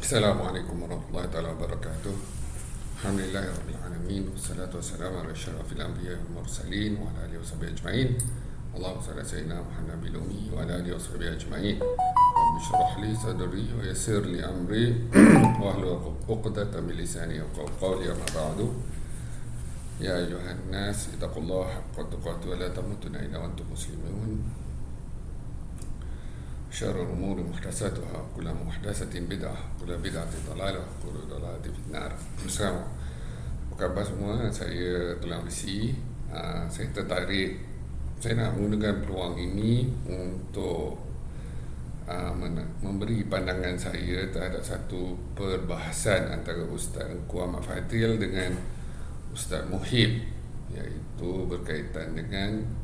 Assalamualaikum warahmatullahi taala wabarakatuh. Alhamdulillahirabbil alamin wassalatu wassalamu ala asyrafil anbiya'i wal mursalin wa ala alihi washabihi ajmain. Allahumma shalli ala sayyidina Muhammad bil ummi wa ala alihi washabihi ajmain. Rabbi shrah li sadri wa yassir li amri wa hlul 'uqdatam min lisani yafqahu qawli, amma ba'du. Ya ayyuhan nas ittaqullaha haqqa tuqatih wa la tamutunna illa wa antum muslimun. Syarrul umuri muhdatsatuha, kullu muhdatsatin bid'ah, kullu bid'atin dhalalah, kullu dhalalatin finnar. Assalamualaikum. Apa khabar semua? Saya Tulang Besi. Saya tertarik, saya nak menggunakan peluang ini untuk memberi pandangan saya terhadap satu perbahasan antara Ustaz Engku Ahmad Fadil dengan Ustaz Muhib, iaitu berkaitan dengan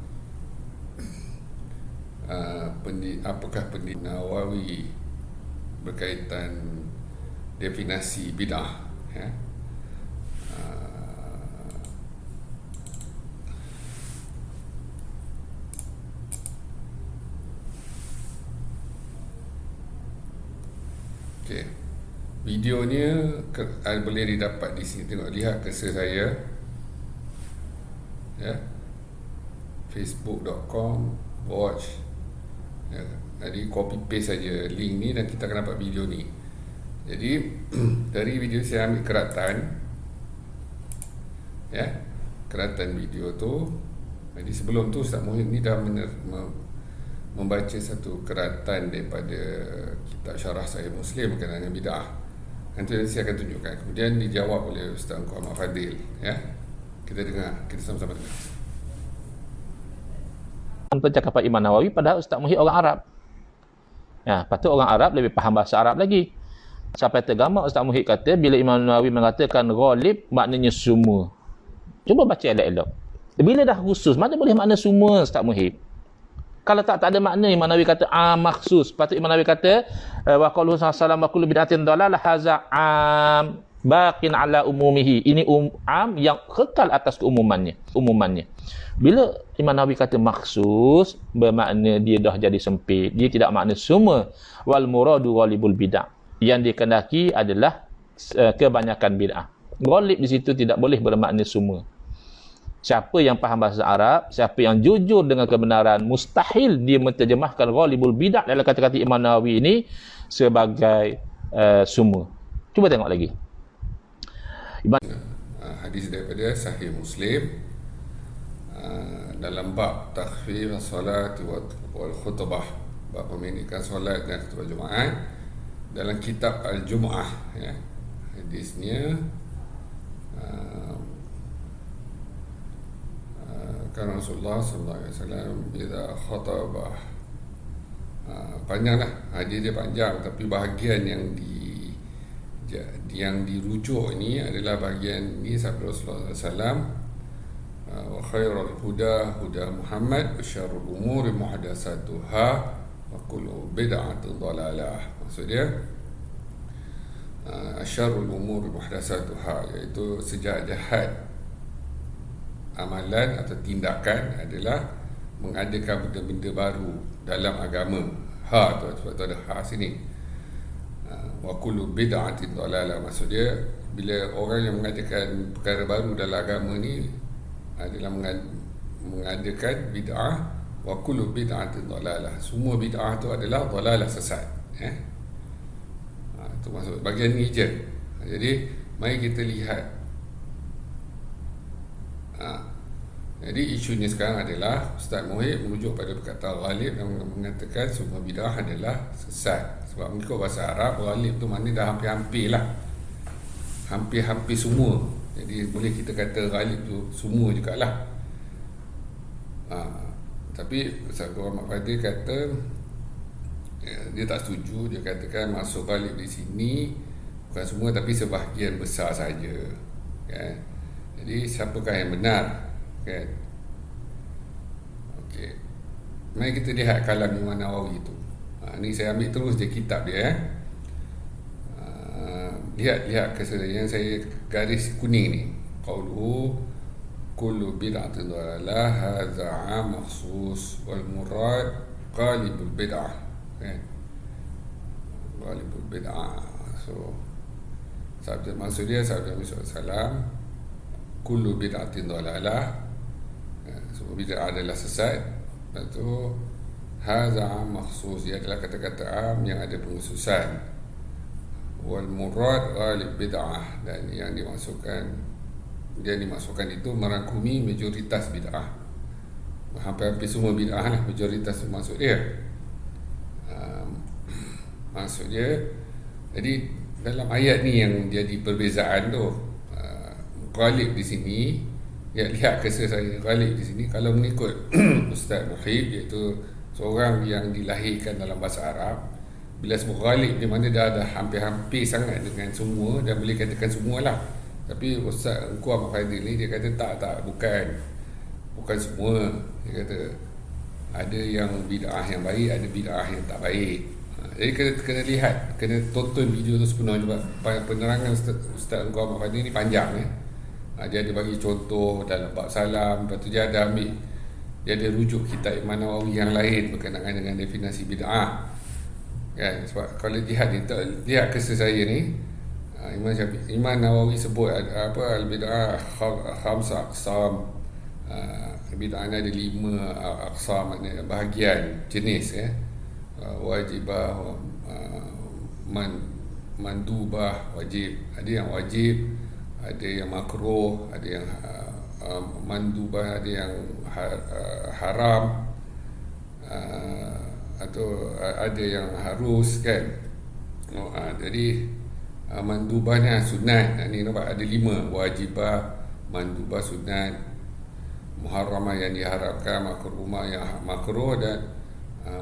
apakah pendidikan Nawawi berkaitan definisi bid'ah, ya. Okey. Videonya boleh didapat di sini. Tengok, lihat cursor saya, ya. facebook.com watch, ya. Jadi copy paste saja link ni dan kita akan dapat video ni. Jadi dari video saya ambil keratan, ya, keratan video tu. Jadi sebelum tu Ustaz Muhyiddin ni dah membaca satu keratan daripada kitab Syarah Sahih Muslim berkenaan dengan bid'ah. Nanti saya akan tunjukkan. Kemudian dijawab oleh Ustaz Engku Ahmad Fadil, ya. Kita dengar, kita sama-sama dengar. Percakapan Imam Nawawi, padahal Ustaz Muhyiddin orang Arab. Ya, patut orang Arab lebih faham bahasa Arab lagi. Sampai tergamak Ustaz Muhyiddin kata bila Imam Nawawi mengatakan ghalib maknanya semua. Cuba baca elok-elok. Bila dah khusus, mana boleh makna semua Ustaz Muhyiddin? Kalau tak ada makna, Imam Nawawi kata makhsus. Patut Imam Nawawi kata wa qauluhu sallallahu wa kullu bid'atin dhalalah hadza baqin ala umumihi. Ini am yang kekal atas umumannya. Bila Imam Nawawi kata makhsus, bermakna dia dah jadi sempit. Dia tidak makna semua. Wal muradu ghalibul bid'ah. Yang dikehendaki adalah kebanyakan bid'ah. Ghalib di situ tidak boleh bermakna semua. Siapa yang faham bahasa Arab, siapa yang jujur dengan kebenaran, mustahil dia menterjemahkan ghalibul bid'ah dalam kata-kata Imam Nawawi ini sebagai semua. Cuba tengok lagi. Hadis daripada Sahih Muslim dalam bab takhfif as-salat wal khutbah, bab memendekkan solat dan khutbah Jumaat dalam kitab Al-Jumu'ah, ya. Hadisnya kan Rasulullah sallallahu alaihi wasallam bila khatabah, panjanglah hadis dia panjang, tapi bahagian yang dirujuk ini adalah bahagian ini sabda Rasulullah SAW, wa khairul huda huda Muhammad wa syarrul umuri muhdatsatuha wa kullu bid'atin dhalalah. Maksudnya syarrul umuri muhdatsatuha, iaitu sejahat amalan atau tindakan adalah mengadakan benda-benda baru dalam agama. Sebab tu ada sini. Wa kullu bid'atin dhalalah, maksudnya bila orang yang mengadakan perkara baru dalam agama ni adalah mengadakan bid'ah. Wa kullu bid'atin dhalalah, semua bid'ah tu adalah dhalalah, sesat, ya. Itu maksud bahagian ni je. Jadi mari kita lihat. Jadi isunya sekarang adalah Ustaz Muhyiddin merujuk pada perkataan ghalib yang mengatakan semua bid'ah adalah sesat. Sebab mengikut bahasa Arab, ghalib tu maknanya dah hampir-hampir lah, hampir-hampir semua. Jadi boleh kita kata ghalib tu semua jugalah. Tapi Ustaz Ahmad Fadil kata dia tak setuju. Dia katakan masuk ghalib di sini bukan semua, tapi sebahagian besar saja, kan? Jadi siapakah yang benar, kan? Okey, mari kita lihat kalam Imam Nawawi tu. Ni saya ambil terus je kitab dia, lihat kesedaran yang saya garis kuning ni. Qauluhu kullu bid'atin dhalalah hadza makhsus wal murad qalibul bid'ah, kan? Qalibul bid'ah So maksud dia sabda Nabi SAW, kullu bid'atin dhalalah, semua bid'ah adalah sesat. Lepas tu hadza am makhsus, dia adalah kata-kata am yang ada pengkhususan. Wal murad ghalib bid'ah, dan yang dimaksudkan itu merangkumi majoritas bid'ah. Hampir-hampir semua bid'ah lah, majoritas maksud dia. Maksud dia, jadi dalam ayat ni yang jadi perbezaan tu. Ghalib di sini, ya, lihat kisah saya Ghalib di sini kalau mengikut Ustaz Muhib, iaitu seorang yang dilahirkan dalam bahasa Arab, bila sebut Ghalib di mana dah ada hampir-hampir sangat dengan semua dan boleh katakan semualah. Tapi Ustaz Engku Ahmad Fadil ni dia kata tak, bukan semua. Dia kata ada yang bid'ah yang baik, ada bid'ah yang tak baik. Jadi kena lihat, kena tonton video tu sepenuhnya, sebab penerangan Ustaz Engku Ahmad Fadil ni panjang ya. Dia ada bagi contoh dalam bab salam, lepas tu dia ada rujuk kitab Imam Nawawi yang lain berkenaan dengan definisi bid'ah. Kan, sebab kalau lihat kisah saya ni, Imam Nawawi sebut apa al-bid'ah khamsa aqsam. Bid'ah ni ada 5 aqsam, maknanya bahagian jenis ya. Wajibah, mandubah, wajib. Ada yang wajib, ada yang makruh, ada yang mandubah, ada yang haram, atau ada yang harus kan. Jadi mandubahnya sunat. Ni nampak ada 5, wajibah, mandubah, sunat, muharramah yang diharapkan, makrumah yang makruh, dan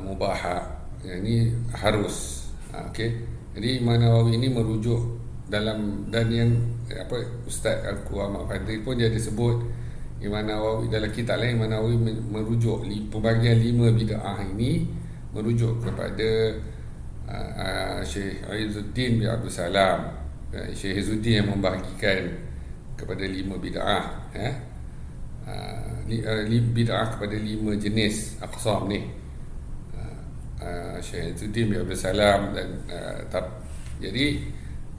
mubahah yang ni harus. Okey. Jadi Imam Nawawi ini merujuk dalam, dan yang Ustaz Engku Ahmad Fadil pun dia ada sebut, Imam Nawawi dalam kitab lain, Imam Nawawi merujuk pembagian 5 bid'ah ini merujuk kepada Syekh Izzuddin bin Abdul Salam. Syekh Izzuddin yang membahagikan kepada 5 bid'ah ya. Bid'ah kepada 5 jenis aqsam ni. Syekh Izzuddin bin Abdul Salam, dan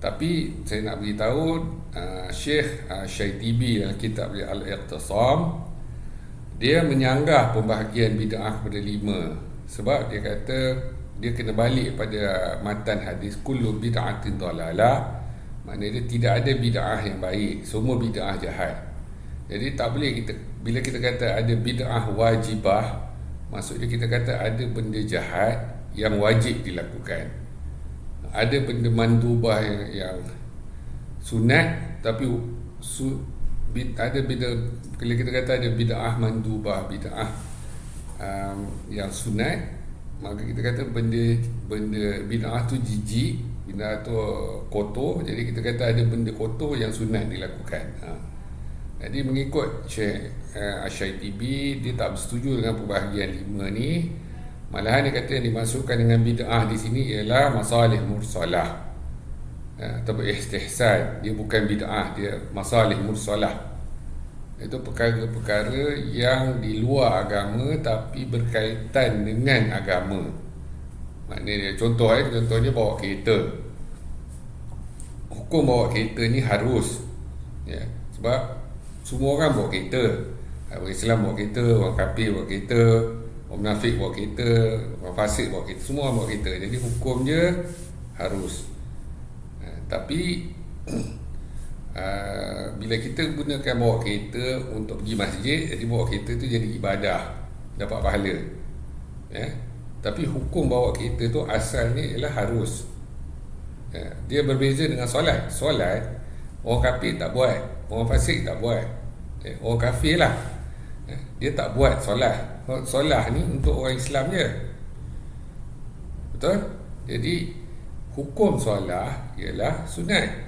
tapi saya nak beritahu Syekh Syaitibi dalam kitab Al-Iqtisam, dia menyanggah pembahagian bid'ah kepada 5, sebab dia kata dia kena balik pada matan hadis kullu bid'atin dhalalah, maknanya dia tidak ada bid'ah yang baik, semua bid'ah jahat. Jadi tak boleh bila kita kata ada bid'ah wajibah, maksudnya kita kata ada benda jahat yang wajib dilakukan. Ada benda mandubah yang sunat, tapi ada benda, kalau kita kata ada bid'ah mandubah, bid'ah yang sunat, maka kita kata benda bid'ah tu jijik, bid'ah tu kotor. Jadi kita kata ada benda kotor yang sunat dilakukan. Jadi mengikut Syekh Asy-Syaitibi, dia tak bersetuju dengan pembahagian 5 ni. Malahan dia kata yang dimasukkan dengan bid'ah di sini ialah masalih mursalah atau istihsan. Dia bukan bid'ah, dia masalih mursalah. Itu perkara-perkara yang di luar agama tapi berkaitan dengan agama. Maknanya contohnya bawa kereta. Hukum bawa kereta ni harus ya, sebab semua orang bawa kereta. Orang Islam bawa kereta, orang kafir bawa kereta, orang munafik bawa kereta, orang fasik bawa kereta, semua orang bawa kereta. Jadi hukum dia harus. Tapi bila kita gunakan bawa kereta untuk pergi masjid, jadi bawa kereta tu jadi ibadah, dapat pahala ya. Tapi hukum bawa kereta tu asalnya ialah harus ya. Dia berbeza dengan solat. Solat orang kafir tak buat, orang fasik tak buat ya. Orang kafir lah ya, dia tak buat solat. Solat ni untuk orang Islam je, betul? Jadi hukum solat ialah sunat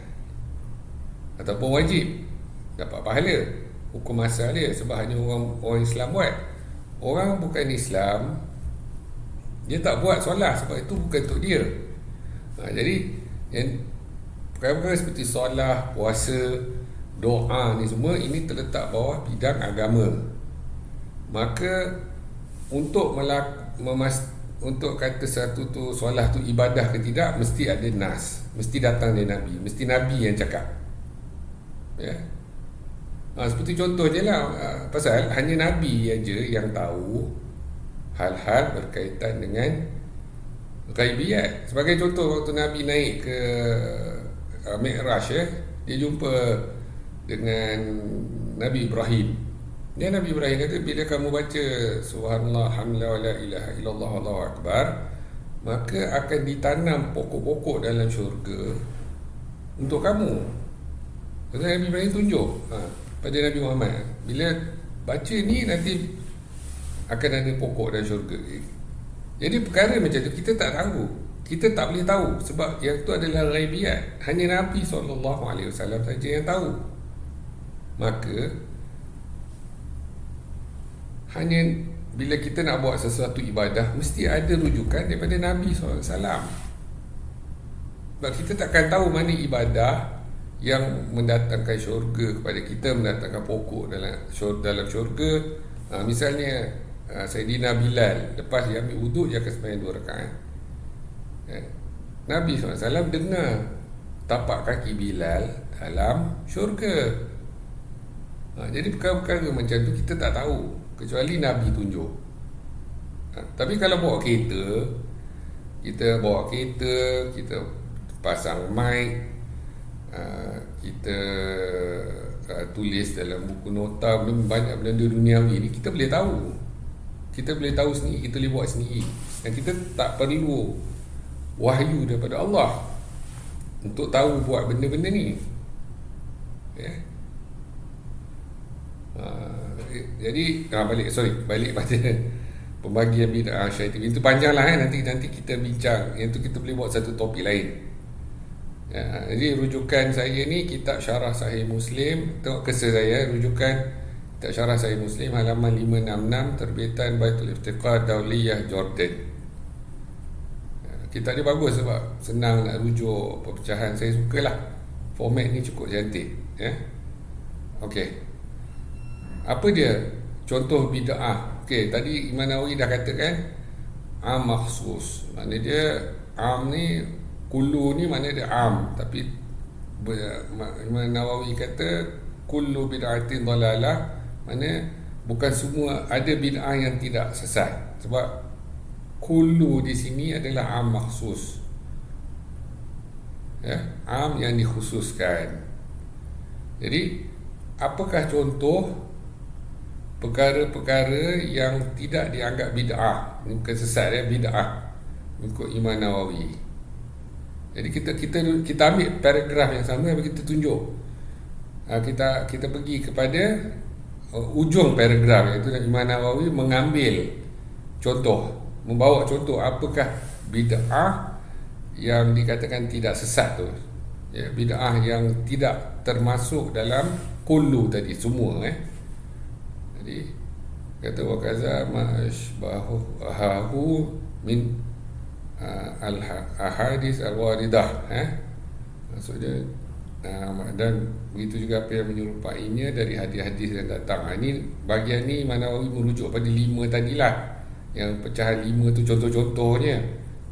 ataupun wajib, dapat pahala. Hukum asal dia sebab hanya orang Islam buat. Orang bukan Islam, dia tak buat solat sebab itu bukan untuk dia. Jadi yang perkara-perkara seperti solat, puasa, doa ni semua, ini terletak bawah bidang agama. Maka untuk untuk kata satu tu solat tu ibadah ke tidak, mesti ada nas, mesti datang dari Nabi, mesti Nabi yang cakap. Ya. Seperti contoh je lah, pasal hanya Nabi aja yang tahu hal-hal berkaitan dengan ghaibiyat. Sebagai contoh, waktu Nabi naik ke Mi'raj, dia jumpa dengan Nabi Ibrahim. Nabi Ibrahim kata, bila kamu baca subhanallah, alhamdulillah, wa la ilaha illallah, Allahu akbar, maka akan ditanam pokok-pokok dalam syurga untuk kamu. Kata Nabi Ibrahim tunjuk pada Nabi Muhammad, bila baca ni nanti akan ada pokok dalam syurga. Jadi perkara macam tu kita tak tahu, kita tak boleh tahu, sebab yang tu adalah ghaibiyat. Hanya Nabi SAW saja yang tahu. Maka hanya bila kita nak buat sesuatu ibadah, mesti ada rujukan daripada Nabi SAW. Sebab kita takkan tahu mana ibadah yang mendatangkan syurga kepada kita, mendatangkan pokok dalam syurga. Misalnya Sayyidina Bilal, lepas dia ambil wuduk, dia akan sembahyang 2 rakaat. Nabi SAW dengar tapak kaki Bilal dalam syurga. Jadi perkara-perkara macam tu kita tak tahu, kecuali Nabi tunjuk. Tapi kalau bawa kereta, kita pasang mic, kita tulis dalam buku nota, banyak benda duniawi ni kita boleh tahu. Kita boleh tahu sendiri, kita boleh buat sendiri. Dan kita tak perlu wahyu daripada Allah untuk tahu buat benda-benda ni. Jadi balik pada pembagian bid'ah syaitan. Itu panjang lah, nanti kita bincang. Yang tu kita boleh buat satu topik lain. Jadi rujukan saya ni kitab Syarah Sahih Muslim. Tengok kesal saya, rujukan kitab Syarah Sahih Muslim halaman 566, terbitan Baitul Iftiqar Dauliyah Jordan. Kitab ni bagus sebab senang nak rujuk perpecahan. Saya sukalah, format ni cukup cantik. Okey, apa dia contoh bid'ah? Okey, tadi Imam Nawawi dah katakan am makhsus. Maknanya dia am ni, kullu ni maknanya dia am, tapi Imam Nawawi kata kullu bid'atin dhalalah, maknanya bukan semua, ada bid'ah yang tidak sesat. Sebab kullu di sini adalah am makhsus. Am yang dikhususkan. Jadi apakah contoh perkara-perkara yang tidak dianggap bid'ah? Ini bukan sesat, bid'ah mengikut Imam Nawawi. Jadi kita ambil paragraf yang sama, kita tunjuk. Kita pergi kepada ujung paragraf, iaitu Imam Nawawi mengambil contoh, membawa contoh apakah bid'ah yang dikatakan tidak sesat tu. Bid'ah yang tidak termasuk dalam kullu tadi semua. Jadi kata wa kaza ma asbahu min al-ahadits al-waridah. Maksudnya dan begitu juga apa yang menyerupainya dari hadis-hadis yang datang. Ini bahagian ni Imam Nawawi merujuk pada 5 tadilah. Yang pecahan 5 tu contoh-contohnya.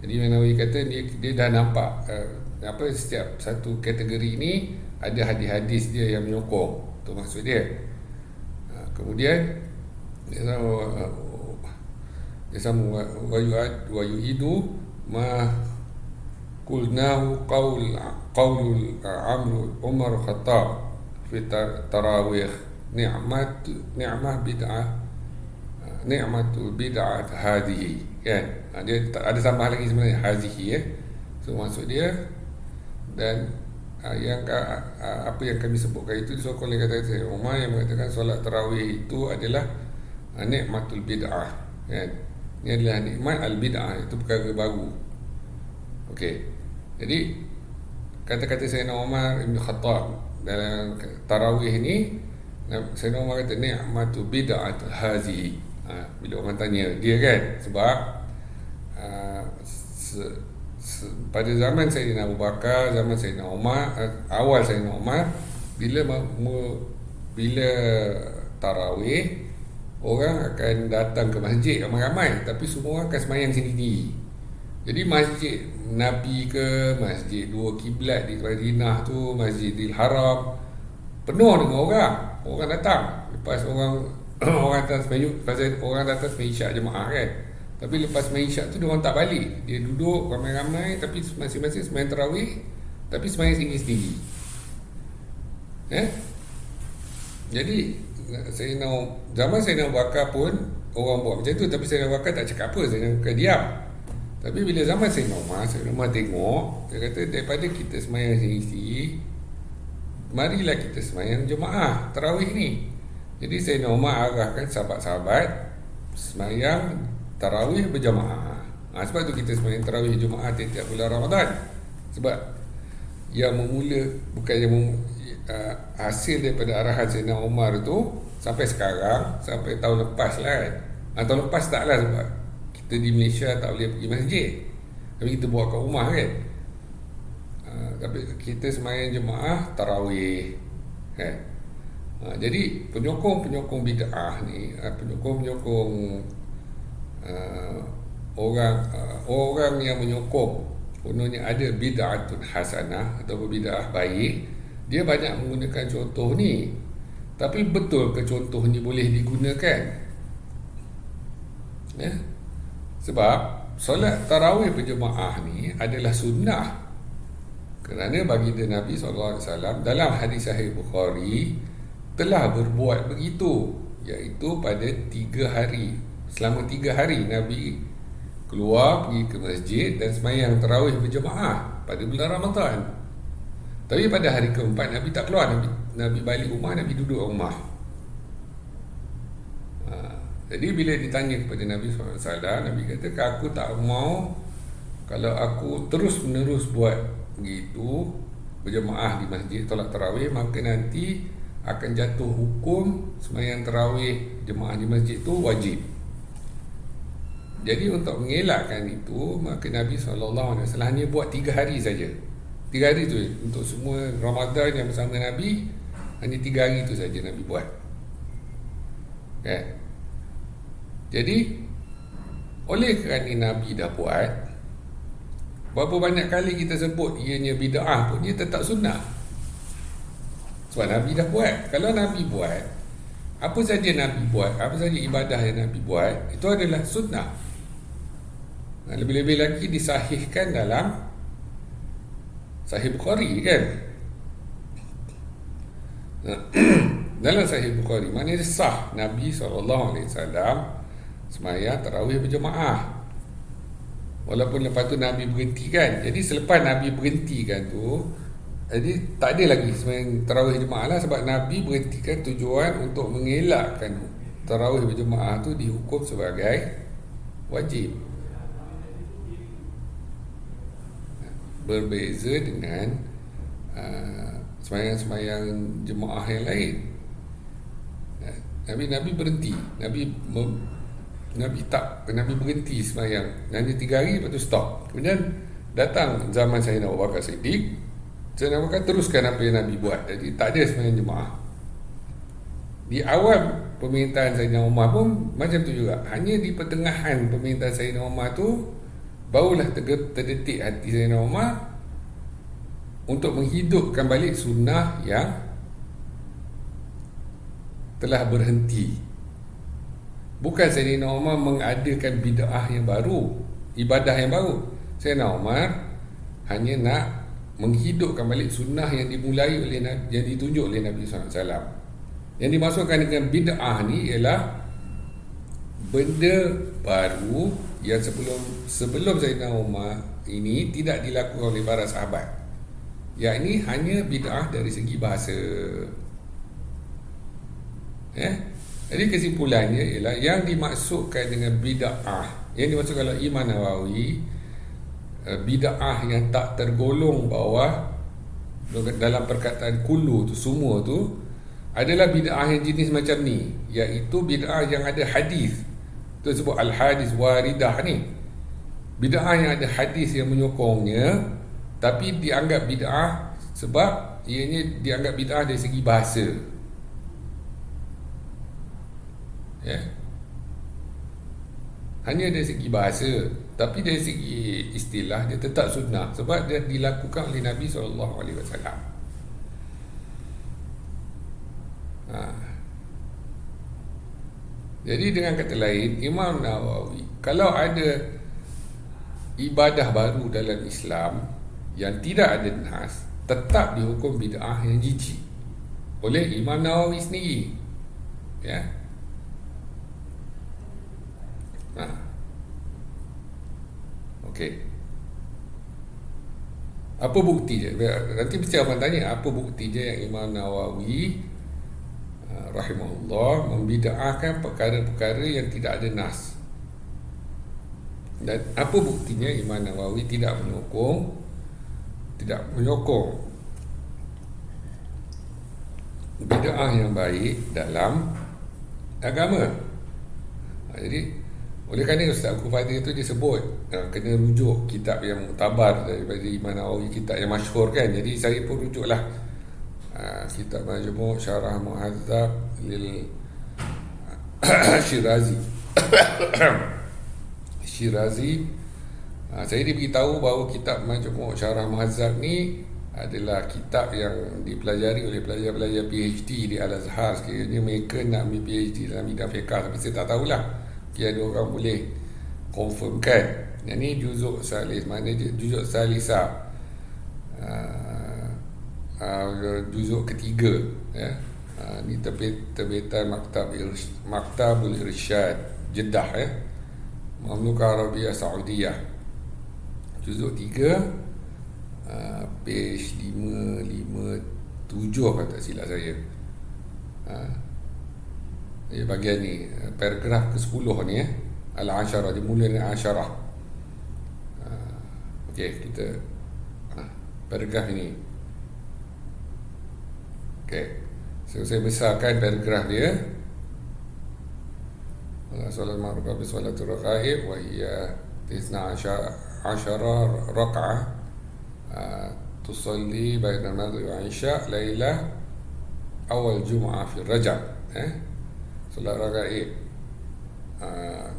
Jadi Imam Nawawi kata dia dah nampak setiap satu kategori ni ada hadis-hadis dia yang menyokong. Itu maksud dia. Kemudian dia sama wa yu'idu ma qulnahu qaulul Amr Umar Khattab fi tarawih ni'mah bid'ah ni'matul bid'ah hadhihi, kan? Dia ada tambah lagi sebenarnya hadhihi, so maksud dia. Dan apa yang kami sebutkan itu disokong oleh kata Sayyidina Umar yang mengatakan solat tarawih itu adalah nikmatul bid'ah, kan? Ini adalah nikmat al-bid'ah, itu perkara baru. Okey. Jadi kata-kata Sayyidina Umar Ibn Khattab dalam tarawih ni, Sayyidina Umar kata nikmatul bid'ah hazihi. Bila orang tanya dia, kan, sebab pada zaman Sayyidina Abu Bakar, zaman Sayyidina Umar, awal Sayyidina Umar, bila tarawih, orang akan datang ke masjid ramai-ramai, tapi semua akan sembahyang sendiri. Jadi masjid Nabi ke masjid dua kiblat di Madinah tu, Masjidil Haram, penuh dengan orang datang. Lepas orang orang datang sembahyang isyak jemaah kan. Tapi lepas sembahyang isyak tu dia orang tak balik. Dia duduk ramai-ramai tapi masing-masing sembahyang tarawih, tapi sembahyang sendiri-sendiri. Jadi zaman Sayyidina Abu Bakar pun orang buat macam tu, tapi Sayyidina Abu Bakar tak cakap apa, Sayyidina Abu Bakar diam. Tapi bila zaman Sayyidina Umar tengok, dia kata daripada kita sembahyang sendiri, marilah kita sembahyang jemaah tarawih ni. Jadi Sayyidina Umar arahkan sahabat-sahabat sembahyang tarawih berjemaah. Sebab tu kita sembahyang tarawih jemaah tiap-tiap bulan Ramadan. Sebab yang memula, bukan yang hasil daripada arahan Sayyidina Umar tu sampai sekarang, sampai tahun lepas lah kan. Tahun lepas tak lah, sebab kita di Malaysia tak boleh pergi masjid, tapi kita buat kat rumah kan. Tapi kita sembahyang jemaah tarawih kan. Jadi penyokong bid'ah ni, penyokong orang yang menyokong kononnya ada bid'atun hasanah atau bid'ah baik, dia banyak menggunakan contoh ni. Tapi betul ke contoh ni boleh digunakan? Sebab solat tarawih berjemaah ni adalah sunnah. Kerana baginda Nabi SAW dalam hadis Sahih Bukhari telah berbuat begitu, iaitu pada 3 hari. Selama 3 hari Nabi keluar pergi ke masjid dan sembahyang tarawih berjemaah pada bulan Ramadan. Tapi pada hari keempat Nabi tak keluar, Nabi balik rumah, Nabi duduk rumah. Jadi bila ditanya kepada Nabi SAW, Nabi kata, aku tak mau kalau aku terus menerus buat begitu, berjemaah di masjid tolak tarawih, maka nanti akan jatuh hukum sembahyang tarawih jemaah di masjid tu wajib. Jadi untuk mengelakkan itu, maka Nabi SAW hanya buat 3 hari saja. 3 hari tu untuk semua Ramadan yang bersama Nabi, hanya 3 hari tu saja Nabi buat. Okay. Jadi oleh kerana Nabi dah buat, berapa banyak kali kita sebut ianya bid'ah pun dia tetap sunnah. Sebab Nabi dah buat. Kalau Nabi buat, apa saja Nabi buat, apa saja ibadah yang Nabi buat, itu adalah sunnah. Lebih-lebih lagi disahihkan dalam Sahih Bukhari kan. Dalam Sahih Bukhari, maknanya sah Nabi SAW sembahyang tarawih berjemaah. Walaupun lepas tu Nabi berhentikan. Jadi selepas Nabi berhentikan tu, jadi tak ada lagi sembahyang tarawih jemaah lah, sebab Nabi berhentikan tujuan untuk mengelakkan tarawih berjemaah tu dihukum sebagai wajib. Berbeza dengan sembahyang jemaah yang lain. Nabi berhenti. Nabi berhenti sembahyang hanya 3 hari, lepas tu stop. Kemudian datang zaman Sayyidina Abu Bakar Siddiq, Sayyidina Abu Bakar teruskan apa yang Nabi buat. Jadi tak ada sembahyang jemaah. Di awal pemerintahan Sayyidina Umar pun macam tu juga. Hanya di pertengahan pemerintahan Sayyidina Umar tu barulah terdetik hati Sayyidina Umar untuk menghidupkan balik sunnah yang telah berhenti. Bukan Sayyidina Umar mengadakan bid'ah yang baru, ibadah yang baru. Sayyidina Umar hanya nak menghidupkan balik sunnah yang dimulai oleh yang ditunjuk oleh Nabi SAW. Yang dimasukkan dengan bid'ah ni ialah benda baru yang sebelum Sayyidina Umar ini tidak dilakukan oleh para sahabat. Yang ini hanya bid'ah dari segi bahasa. Jadi kesimpulannya ialah yang dimaksudkan dengan bid'ah, yang dimaksudkan oleh Imam Nawawi, bid'ah yang tak tergolong bawah dalam perkataan kullu tu, semua tu adalah bid'ah yang jenis macam ni, iaitu bid'ah yang ada hadis. Itu sebut al-hadis waridah ni. Bid'ah yang ada hadis yang menyokongnya, tapi dianggap bid'ah sebab ianya dianggap bid'ah dari segi bahasa. Ya. Hanya dari segi bahasa, tapi dari segi istilah dia tetap sunnah sebab dia dilakukan oleh Nabi SAW. Jadi dengan kata lain, Imam Nawawi kalau ada ibadah baru dalam Islam yang tidak ada nas, tetap dihukum bid'ah yang jijik oleh Imam Nawawi sendiri. Ya. Okey. Apa bukti dia? Nanti mesti abang tanya apa bukti dia yang Imam Nawawi rahimahullah membid'ahkan perkara-perkara yang tidak ada nas. Dan apa buktinya Imam Nawawi tidak menyokong bid'ah yang baik dalam agama. Jadi oleh kerana Ustaz Al-Fadhil itu disebut kena rujuk kitab yang muktabar daripada Imam Nawawi, kitab yang masyhur kan. Jadi saya pun rujuklah kitab Majmu' Syarah Muhadzab lil Syirazi. Saya diberitahu bahawa kitab Majmu' Syarah Muhadzab ni adalah kitab yang dipelajari oleh pelajar-pelajar PhD di Al-Azhar. Sekiranya mereka nak ambil PhD dalam bidang fiqah, tapi saya tak tahulah. Ada orang boleh confirmkan. Yang ni juzuk salis, mana juzuk salisa, juzuk ketiga, ya. Ni terbitan Maktabul Irsyad Jeddah, ya, Mamlukah Arabia Saudiyah, juzuk 3, page 557 kalau tak silap saya. Bagian ni, paragraf ke-10 ni, Al-Asharah, dimula dengan Asharah. Okey, kita paragraf ini. Okey, so, saya besarkan paragraf dia. Solat ma'rufah bi salatul raqaib wa hiya 12 raka'ah tusalli baina al-maghrib wa isya lailah awal Jum'ah fi Rajab. Solat raqaib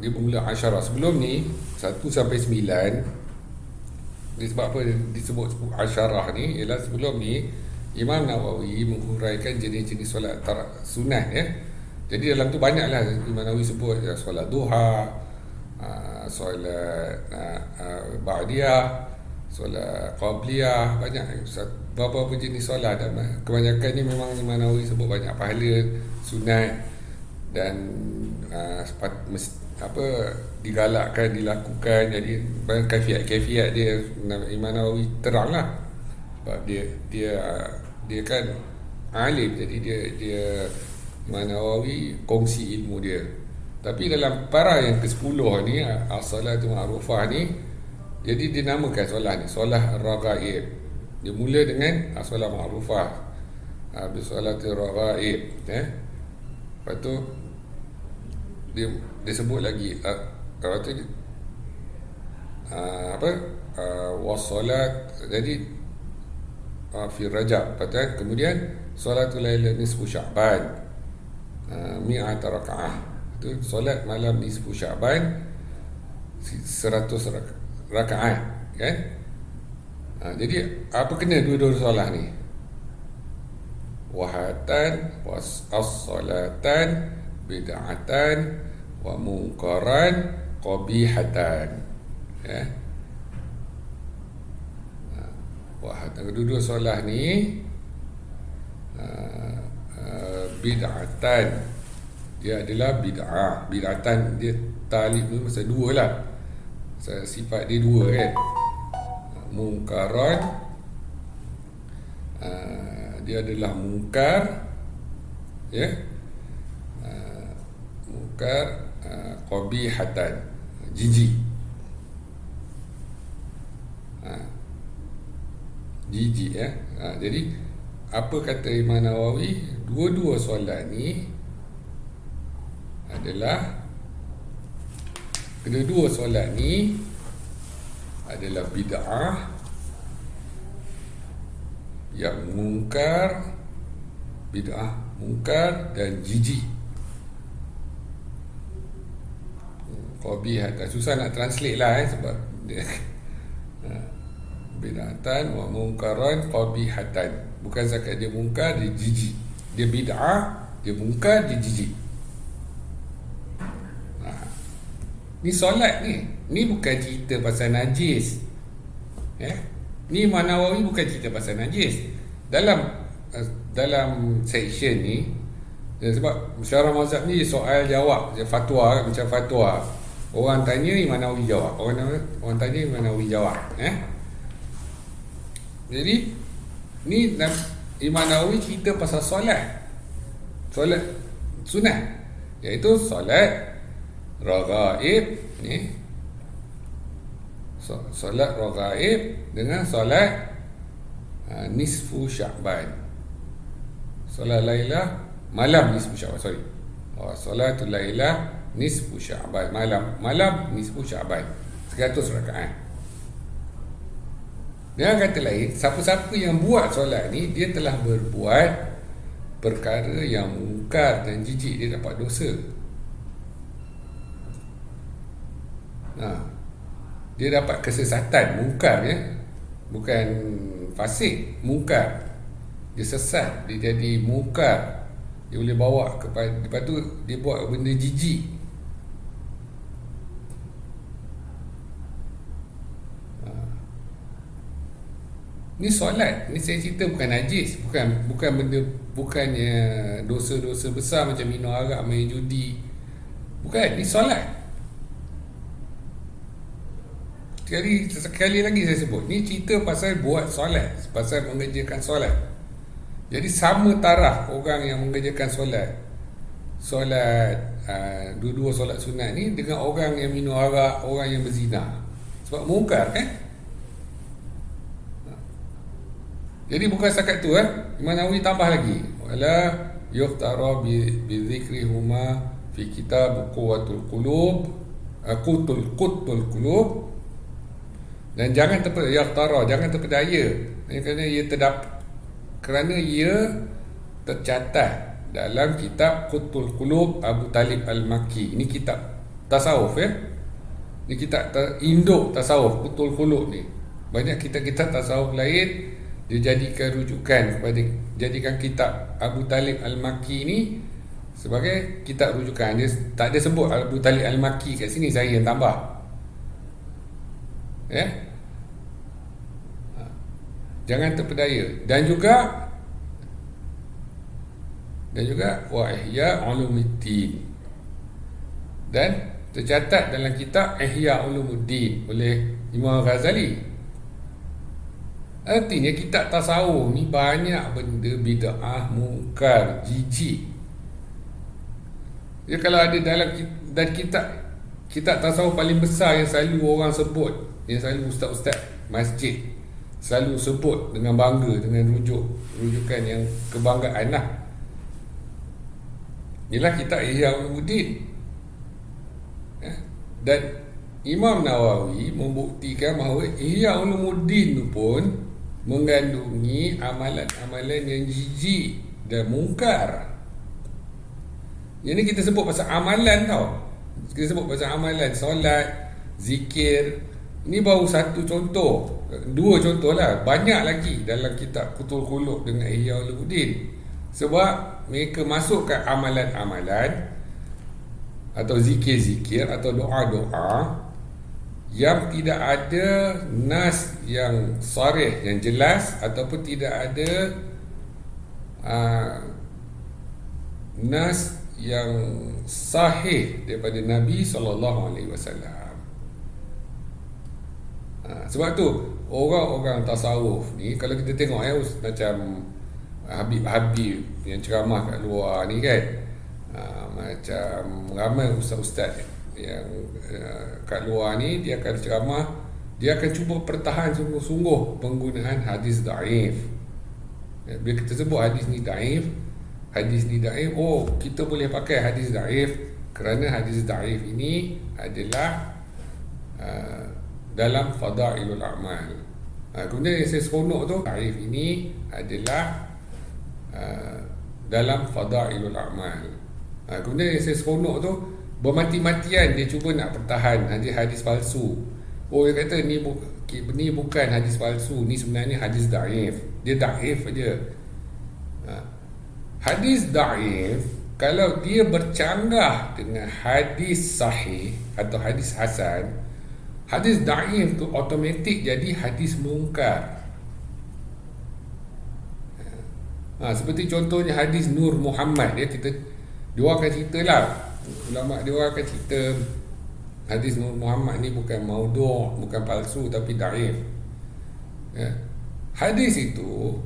dia bermula Asyarah. Sebelum ni 1 sampai 9. Dia sebab apa disebut Asyarah ni ialah sebelum ni Imam Nawawi menghuraikan jenis-jenis solat sunat, ya. Jadi dalam tu banyaklah Imam Nawawi sebut ya, solat duha, solat ba'diyah, solat qabliyah, banyak beberapa jenis solat. Dan kebanyakan ni memang Imam Nawawi sebut banyak pahala sunat dan digalakkan, dilakukan. Jadi kaifiat dia Imam Nawawi teranglah sebab dia kan alim, jadi dia Imam Nawawi kongsi ilmu dia. Tapi dalam para yang ke-10 ni, as-salatu ma'rufah ni, jadi dinamakan solat ni solat raqaib. Dia mula dengan as-salat ma'rufah, habis salatul raqaib, lepas tu dia sebut lagi wassalat, jadi fi Rajab. Kemudian salatul lail nisfu Sya'ban, mi'at raka'ah, itu solat malam nisfu Sya'ban 100 rakaat, kan. Jadi apa kena dua-dua solat ni? Wahatan was-salatan bid'atan wa munkaran qabihatan, ya. Wahatan, kedua-dua solat ni bid'atan, dia adalah bid'ah. Bid'atan dia talib ni masa dua lah, sifat dia dua, kan. Munkaran, dia adalah mungkar, ya. Mungkar, qabihatan, jijik. Jijik, ya. Jadi apa kata Imam Nawawi, dua-dua solat ni adalah, kedua-dua solat ni adalah bid'ah yang mungkar, bid'ah mungkar dan jijik. qabihatan. Susah nak translate lah sebab dia bid'atan wa munkaran qabihatan. Bukan zakat dia mungkar, dia jijik. Dia bid'ah, dia mungkar, dia jijik. Ni solat ni. Ni bukan cerita pasal najis. Ni Imam Nawawi bukan cerita pasal najis. Dalam section ni, sebab syarah mazhab ni soal jawab, fatwa, macam fatwa. Orang tanya Imam Nawawi jawab. Orang tanya Imam Nawawi jawab. Jadi ni Imam Nawawi cerita pasal solat. Solat sunat, iaitu solat raghaib ni. Solat raghaib dengan solat nisfu Sya'ban. Solat lailah malam nisfu Sya'ban, solatul lailah nisfu Sya'ban, malam nisfu Sya'ban, 100 rakaat. Dengan kata lain, siapa-siapa yang buat solat ni, dia telah berbuat perkara yang mungkar dan jijik, dia dapat dosa. Dia dapat kesesatan, mungkar bukan fasik, mungkar. Dia sesat, dia jadi mungkar. Dia boleh bawa kepada, lepas tu dia buat benda jijik. Ni solat, ni saya cerita bukan najis, bukan benda, bukannya dosa-dosa besar macam minum arak, main judi. Bukan, ni solat. Sekali lagi saya sebut, ni cerita pasal buat solat, pasal mengerjakan solat. Jadi sama taraf orang yang mengerjakan solat dua-dua solat sunat ni dengan orang yang minum arak, orang yang berzina. Sebab mungkar kan. Jadi bukan setakat tu Imam Nawawi tambah lagi, wala yuftara bi dhikrihuma fi kitab quwwatul qulub, qutul qulub. Dan jangan terpedaya kerana ia tercatat dalam kitab Qutul Qulub Abu Talib Al-Makki. Ini kitab tasawuf Ini kitab induk tasawuf, Qutul Qulub ni. Banyak kitab-kitab tasawuf lain dia jadikan rujukan jadikan kitab Abu Talib Al-Makki ni sebagai kitab rujukan. Dia tak ada sebut Abu Talib Al-Makki kat sini, saya yang tambah. Jangan terpedaya. Dan juga wa ihya ulumuddin, dan tercatat dalam kitab Ihya Ulumuddin oleh Imam Ghazali. Artinya kitab tasawuf ni banyak benda bid'ah, mungkar, jijik. Dia kalau ada dalam dan kitab tasawuf paling besar yang selalu orang sebut, yang selalu ustaz-ustaz masjid selalu sebut dengan bangga, dengan rujukan yang kebanggaan lah, ialah kitab Ihya Ulumuddin. Dan Imam Nawawi membuktikan bahawa Ihya Ulumuddin tu pun mengandungi amalan-amalan yang jijik dan mungkar. Yang ni kita sebut pasal amalan tau. Kita sebut pasal amalan, solat, zikir. Ini baru satu contoh, dua contoh lah. Banyak lagi dalam kitab Qutul Qulub dengan Ihya Ulumuddin. Sebab mereka masukkan amalan-amalan atau zikir-zikir atau doa-doa yang tidak ada nas yang sarih, yang jelas, ataupun tidak ada nas yang sahih daripada Nabi SAW. Sebab tu orang-orang tasawuf ni, kalau kita tengok macam Habib-Habib yang ceramah kat luar ni kan, macam ramai ustaz-ustaz yang kat luar ni, dia akan ceramah, dia akan cuba pertahan sungguh-sungguh penggunaan hadis daif. Bila kita sebut hadis ni daif, kita boleh pakai hadis daif kerana hadis daif ini adalah dalam fadailul a'mal. Kemudian yang saya seronok tu, daif ini adalah dalam fadailul a'mal. Kemudian yang saya seronok tu, bermati-matian dia cuba nak pertahan hadis-hadis palsu. Oh, dia kata ni bukan hadis palsu, ni sebenarnya hadis daif. Dia daif aja. Hadis daif kalau dia bercanggah dengan hadis sahih atau hadis hasan, hadis daif tu automatik jadi hadis mungkar. Seperti contohnya hadis Nur Muhammad, dia akan ceritalah, ulama dia akan cerita hadis Nur Muhammad ni bukan maudhu', bukan palsu, tapi daif. Hadis itu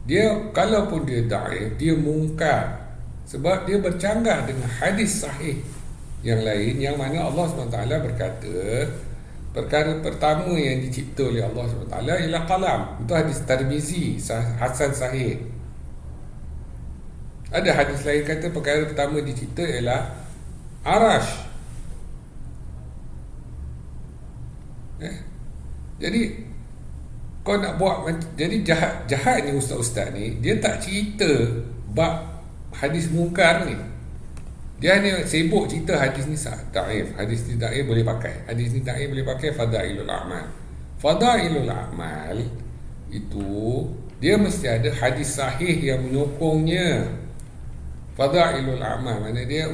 dia kalaupun dia daif, dia mungkar sebab dia bercanggah dengan hadis sahih yang lain, yang mana Allah SWT berkata perkara pertama yang dicipta oleh Allah SWT ialah qalam. Itu hadis Tirmizi, hasan sahih. Ada hadis lain kata perkara pertama dicipta ialah arash. Jadi kau nak buat, jadi jahatnya ustaz-ustaz ni, dia tak cerita bab hadis mungkar ni. Dia hanya sibuk cerita hadis ni daif, hadis ni daif boleh pakai, hadis ni daif boleh pakai fadailul a'mal. Fadailul a'mal itu dia mesti ada hadis sahih yang menyokongnya. Fadailul a'mal mana dia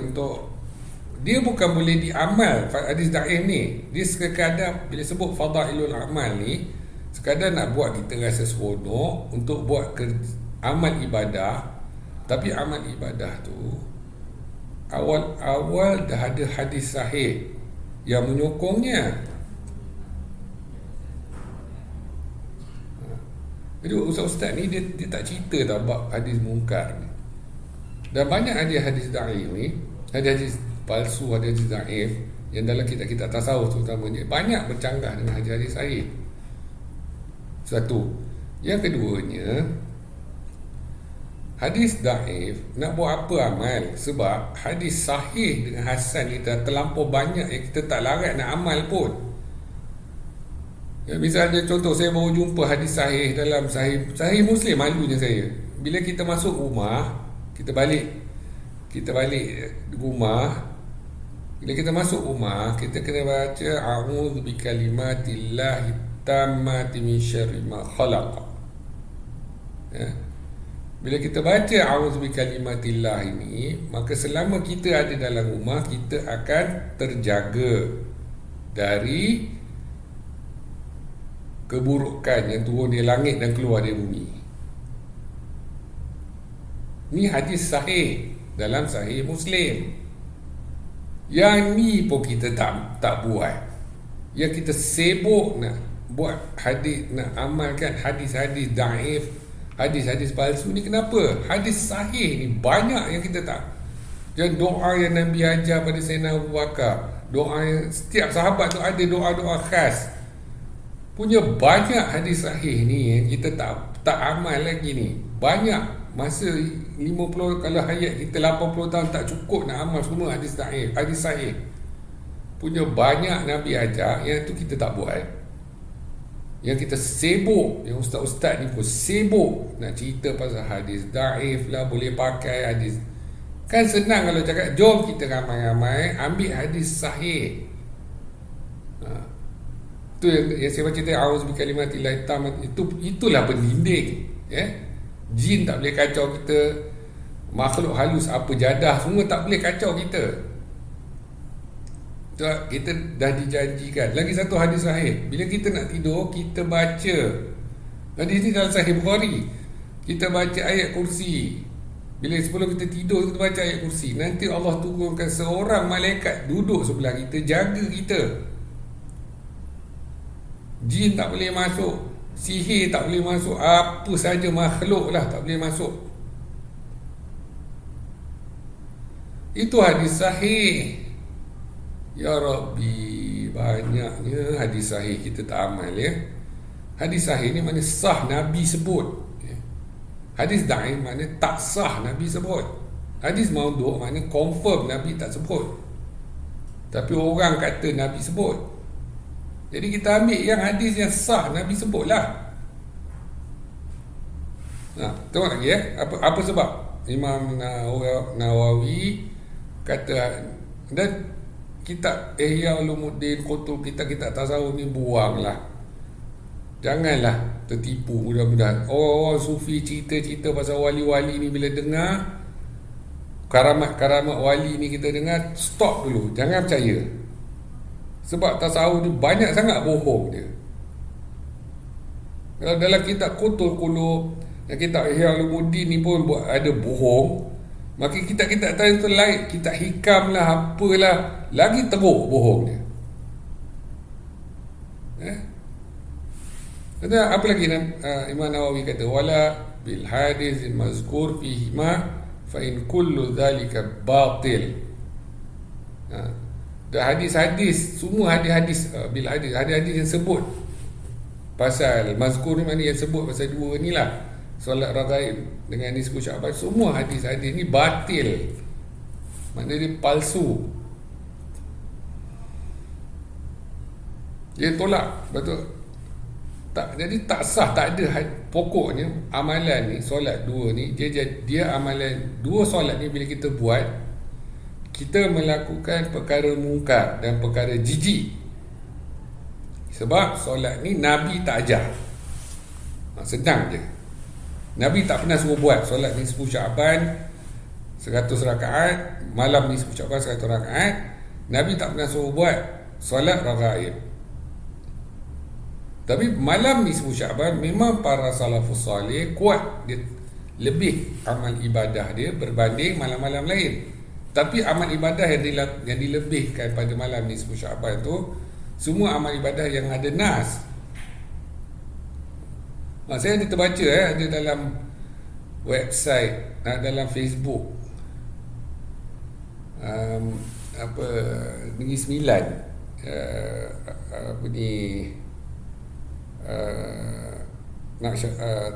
bukan boleh diamal. Hadis daif ni dia sekadar bila sebut fadailul a'mal ni sekadar nak buat kita rasa seronok untuk buat amal ibadah. Tapi amal ibadah tu awal-awal dah ada hadis sahih yang menyokongnya. Jadi ustaz-ustaz ni dia tak cerita tau bab hadis mungkar ni. Dan banyak ada hadis daif ni, hadis palsu, hadis daif yang dalam kitab-kitab tasawuf terutamanya banyak bercanggah dengan hadis-hadis sahih. Satu. Yang keduanya, hadis daif nak buat apa amal? Sebab hadis sahih dengan hasan ni terlampau banyak yang kita tak larat nak amal pun. Misalnya contoh, saya baru jumpa hadis sahih dalam sahih Muslim. Malunya saya, bila kita masuk rumah, kita balik rumah, bila kita masuk rumah, kita kena baca a'udzu bikalimatillahi tammati min syarri ma khalaq. Bila kita baca a'udzu bikalimatillah ini, maka selama kita ada dalam rumah, kita akan terjaga dari keburukan yang turun dari langit dan keluar dari bumi. Ni hadis sahih dalam sahih Muslim. Yang ni pun kita tak buat. Yang kita sibuk nak buat hadis, nak amalkan hadis-hadis daif, hadis-hadis palsu ni. Kenapa? Hadis sahih ni banyak yang kita tak. Dan doa yang Nabi ajar pada Sayyidina Abu Bakar, doa yang setiap sahabat tu ada doa-doa khas. Punya banyak hadis sahih ni yang kita tak amal lagi ni. Banyak. Masa 50, kalau hayat kita 80 tahun tak cukup nak amal semua hadis daif, hadis sahih. Punya banyak Nabi ajar, yang tu kita tak buat. Yang kita sibuk, yang ustaz-ustaz ni pun sibuk nak cerita pasal hadis daif lah, boleh pakai hadis. Kan senang kalau cakap, jom kita ramai-ramai ambil hadis sahih. Itu yang saya baca tadi, a'udzu bikalimatillahi tammati, itulah pendinding. Jin tak boleh kacau kita, makhluk halus apa jadah semua tak boleh kacau kita. Kita dah dijanjikan. Lagi satu hadis sahih, bila kita nak tidur, kita baca hadis ni dalam Sahih Bukhari. Kita baca ayat kursi. Bila sebelum kita tidur, kita baca ayat kursi. Nanti Allah turunkan seorang malaikat duduk sebelah kita, jaga kita. Jin tak boleh masuk, sihir tak boleh masuk, apa saja makhluk lah tak boleh masuk. Itu hadis sahih. Ya Rabbi, banyaknya hadis sahih kita tak amal ya. Hadis sahih ni mana sah Nabi sebut. Hadis daif mana tak sah Nabi sebut. Hadis maudhu' mana confirm Nabi tak sebut, tapi orang kata Nabi sebut. Jadi kita ambil yang hadis yang sah Nabi sebut lah. Tengok lagi apa sebab Imam Nawawi kata Dan kitab Ihya Ulumuddin, Qutub, kitab tasawuf ni buanglah. Janganlah tertipu mudah-mudahan. Orang sufi cerita-cerita pasal wali-wali ni, bila dengar karamat-karamat wali ni kita dengar, stop dulu, jangan percaya. Sebab tasawuf ni banyak sangat bohong dia. Kalau dalam kitab Qutul Qulub, yang kitab Ihya Ulumuddin ni pun ada bohong, maka kitab-kitab tu lain, kitab hikam lah, apalah, lagi teruk bohong dia. Kata apa lagi Imam Nawawi kata, wala bil hadis mazkur fihi ma fa in kullu dhalika batil. Dan hadis-hadis, semua hadis-hadis bil hadis yang sebut pasal mazkur ni, mana yang sebut pasal dua ni lah, solat raghaib dengan nisfu Syaban, semua hadis-hadis ni batil, maknanya dia palsu, dia tolak, betul tak? Jadi tak sah, tak ada pokoknya amalan ni, solat dua ni, dia amalan dua solat ni, bila kita buat, kita melakukan perkara mungkar dan perkara jijik. Sebab solat ni Nabi tak ajar. Senang je, Nabi tak pernah suruh buat solat nisfu Syaban 100 rakaat, malam nisfu Syaban 100 rakaat. Nabi tak pernah suruh buat solat raghaib. Tapi malam nisfu Syaban memang para salafus salih kuat, dia lebih amal ibadah dia berbanding malam-malam lain. Tapi amal ibadah yang dilebihkan pada malam nisfu Syaban tu semua amal ibadah yang ada nas. Saya ada terbaca ada dalam website, dalam Facebook, Negeri Sembilan,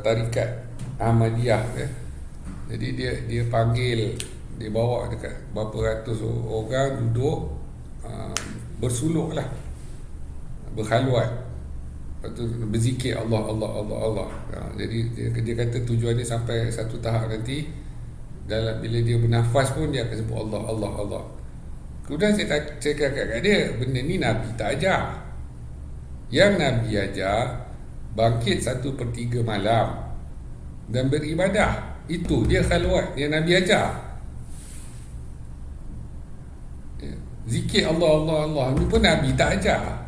tarikat Ahmadiyah. Jadi dia panggil, dia bawa dekat berapa ratus orang duduk, bersuluk lah, berkhalwat, lepas tu berzikir Allah. Jadi dia kata tujuannya sampai satu tahap nanti, dalam bila dia bernafas pun dia akan sebut Allah. Kemudian saya cakap kat dia, benda ni Nabi tak ajar. Yang Nabi ajar, bangkit 1/3 malam dan beribadah. Itu dia khalwat yang Nabi ajar. Zikir Allah ni pun Nabi tak ajar.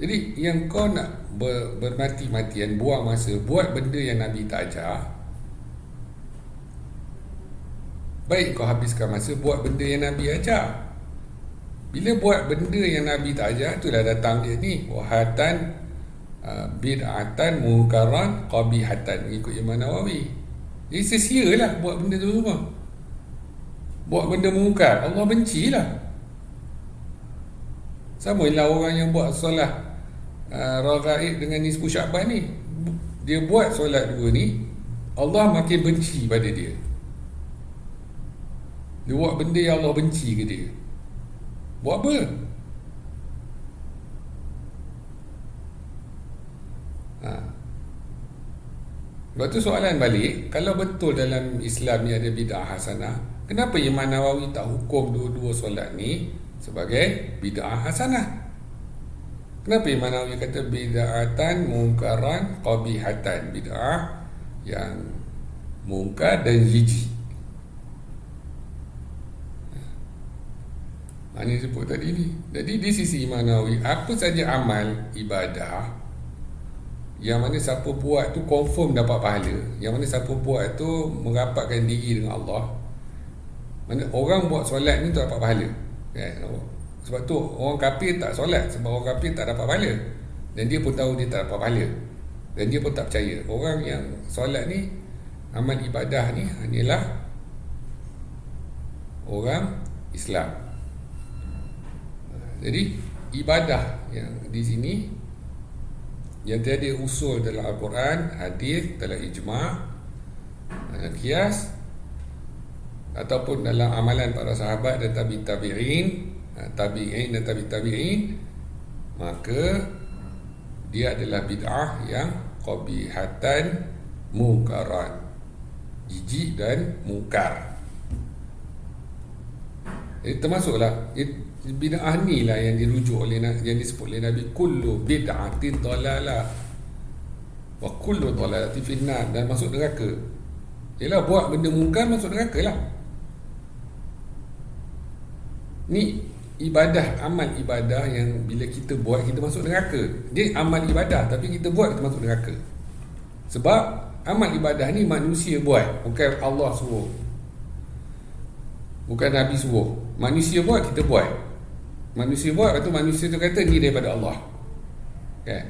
Jadi yang kau nak bermati-matian, buang masa buat benda yang Nabi tak ajar, baik kau habiskan masa buat benda yang Nabi ajar. Bila buat benda yang Nabi tak ajar, itulah datang dia ni, wahatan bid'atan munkaran qabihatan, ikut Imam Nawawi. Jadi sia-sialah buat benda tu semua. Buat benda mungkar, Allah bencilah. Sama lah orang yang buat solat raghaib dengan nisfu Syaban ni, dia buat solat dua ni, Allah makin benci pada dia. Dia buat benda yang Allah benci ke dia. Buat apa? Lepas tu soalan balik, kalau betul dalam Islam ni ada bid'ah hasanah, kenapa Imam Nawawi tak hukum dua-dua solat ni sebagai bid'ah hasanah? Kenapa Imam Nawawi kata bid'atan mungkaran qabihatan, bid'ah yang mungkar dan jijik? Ini sebut tadi ni. Jadi di sisi Imam Nawawi, apa saja amal ibadah yang mana siapa buat tu confirm dapat pahala, yang mana siapa buat tu merapatkan diri dengan Allah, mana orang buat solat ni tu dapat pahala, kan? Sebab tu orang kafir tak solat, sebab orang kafir tak dapat pahala, dan dia pun tahu dia tak dapat pahala, dan dia pun tak percaya. Orang yang solat ni, amal ibadah ni hanyalah orang Islam. Jadi ibadah yang di sini yang tiada usul dalam Al-Quran, hadis, dalam ijma', qiyas, ataupun dalam amalan para sahabat dan tabi'in dan tabi'in, maka dia adalah bid'ah yang qabihatan mungkaran, jijik dan mungkar. Termasuklah bid'ah ni lah yang dirujuk oleh, yang disebut oleh Nabi, kullu bid'atin dalalah wa kullu dalalatin finnar, dan masuk neraka. Yalah, buat benda mungkar masuk neraka lah. Ni ibadah, amal ibadah yang bila kita buat kita masuk neraka. Dia amal ibadah tapi kita buat kita masuk neraka. Sebab amal ibadah ni manusia buat, bukan Allah suruh, bukan Nabi suruh. Manusia buat, kita buat. Manusia buat, lepas tu manusia tu kata ni daripada Allah, kan?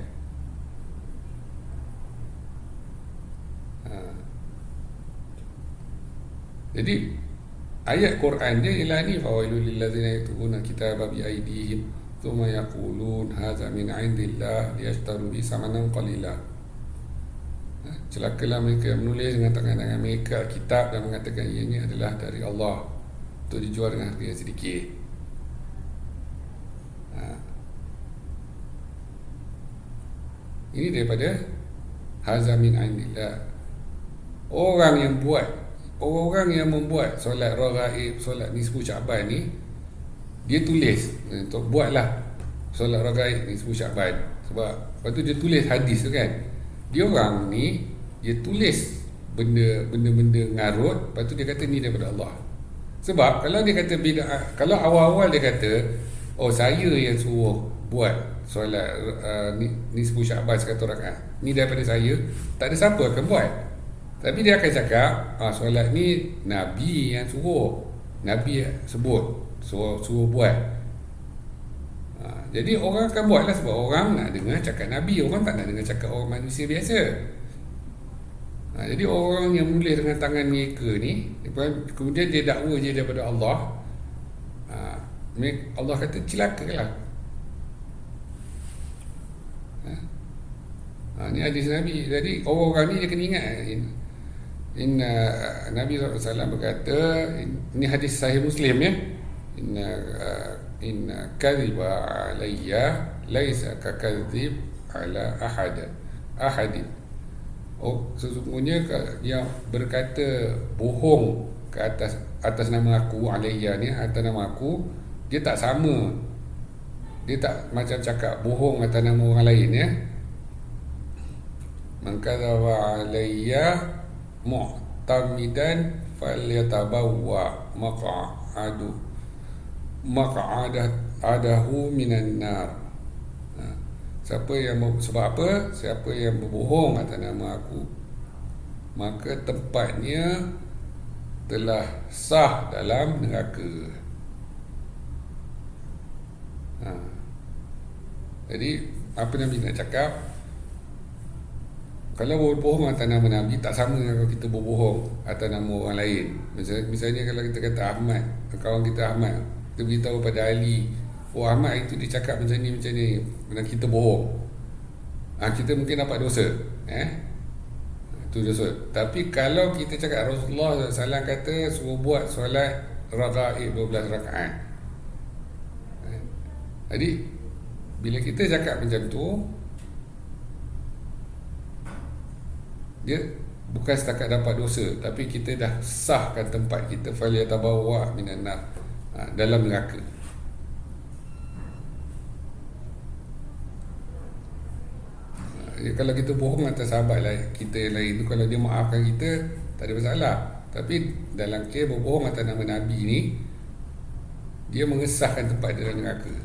Jadi ayat Quran dia ialah ni, fawailul lil ladzina yaktubuna kitaba bi aydihim thumma yaqulun hadza min indillah liyashtaru bi samanan qalila. Celakalah mereka yang menulis dengan tangan-tangan mereka kitab dan mengatakan ianya adalah dari Allah untuk dijual dengan harga yang sedikit. Ini daripada hadza min indillah. Orang yang buat, orang yang membuat solat raghaib, solat nisfu Syaban ni, dia tulis untuk buatlah solat raghaib nisfu Syaban. Sebab lepas tu dia tulis hadis tu kan. Dia orang ni, dia tulis benda-benda ngarut, lepas tu dia kata ni daripada Allah. Sebab kalau dia kata bid'ah, kalau awal-awal dia kata, oh saya yang suruh buat solat nisfu Syaban 100 rakaat, ni daripada saya, tak ada siapa akan buat. Tapi dia akan cakap, solat ni Nabi yang suruh, Nabi sebut, suruh buat. Jadi orang akan buatlah sebab orang nak dengar cakap Nabi, orang tak nak dengar cakap orang manusia biasa. Jadi orang yang menulis dengan tangan mereka ni, kemudian dia dakwa je daripada Allah, Allah kata celakalah. Ni hadis Nabi. Jadi orang-orang ni dia kena ingat, Nabi SAW berkata, ini hadis sahih Muslim ya, inna kadhiba alayya laisa kakadzib ala ahadin. Sesungguhnya yang berkata bohong ke atas nama aku, alayya ni atas nama aku, dia tak sama, dia tak macam cakap bohong atas nama orang lain ya. Man kadzaba alayya mu'tamidan falyatabawwa maq'adahu minan nar. Siapa yang sebab apa? Siapa yang berbohong atas nama aku, maka tempatnya telah sah dalam neraka. Jadi apa Nabi nak cakap? Kalau berbohong atas nama Nabi tak sama dengan kalau kita berbohong atas nama orang lain. Misalnya kalau kita kata Ahmad, kawan kita Ahmad, kita beritahu pada Ali, oh Ahmad itu dia cakap macam ni, dan kita bohong, kita mungkin dapat dosa, itu dosa. Tapi kalau kita cakap Rasulullah SAW kata suruh buat solat raghaib 12 rakaat, jadi bila kita cakap macam tu, dia bukan setakat dapat dosa, tapi kita dah sahkan tempat kita falyatabawwa minan nar, dalam neraka. Kalau kita bohong atas sahabat kita yang lain tu, kalau dia maafkan kita tak ada masalah. Tapi dalam kes berbohong atas nama Nabi ni, dia mengesahkan tempat dia dalam neraka.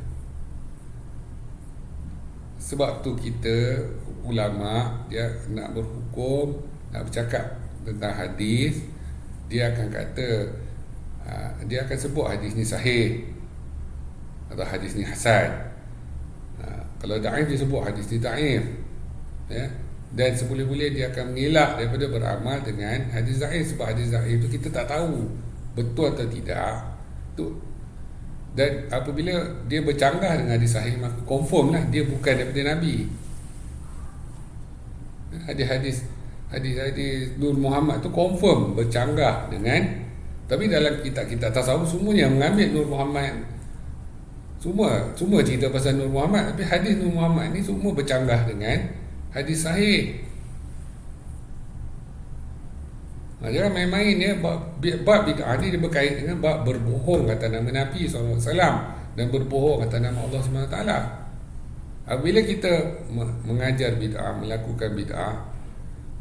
Sebab tu kita ulama, dia nak berhukum, nak bercakap tentang hadis, dia akan kata, dia akan sebut hadis ni sahih atau hadis ni hasan. Kalau da'if dia sebut hadis ni da'if, ya? Dan seboleh-boleh dia akan mengelak daripada beramal dengan hadis da'if, sebab hadis da'if tu kita tak tahu betul atau tidak tu. Dan apabila dia bercanggah dengan hadis sahih, maka confirm lah dia bukan daripada Nabi. Hadis Nur Muhammad tu confirm bercanggah dengan, tapi dalam kitab-kitab tasawuf semuanya mengambil Nur Muhammad, semua cerita pasal Nur Muhammad, tapi hadis Nur Muhammad ni semua bercanggah dengan hadis sahih. Jangan main-main ya. Bab bid'ah ni dia berkait dengan bab berbohong atas nama Nabi SAW dan berbohong atas nama Allah SWT. Apabila kita mengajar bid'ah, melakukan bid'ah,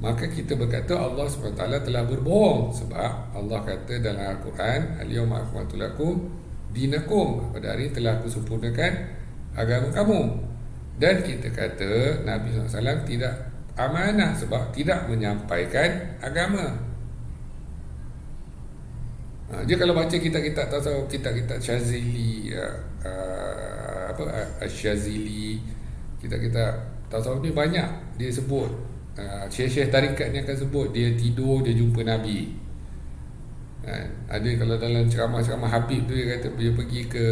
maka kita berkata Allah SWT telah berbohong. Sebab Allah kata dalam Al-Quran, Al-yawma akmaltu lakum dinakum, pada hari ini telah aku sempurnakan agama kamu. Dan kita kata Nabi SAW tidak amanah sebab tidak menyampaikan agama. Dia kalau baca kitab-kitab tasawuf, kitab-kitab Syazili, Syazili, kitab-kitab tasawuf ni banyak dia sebut, syekh-syekh tarikat ni akan sebut dia tidur, dia jumpa Nabi. Ada kalau dalam ceramah-ceramah Habib tu dia kata dia pergi ke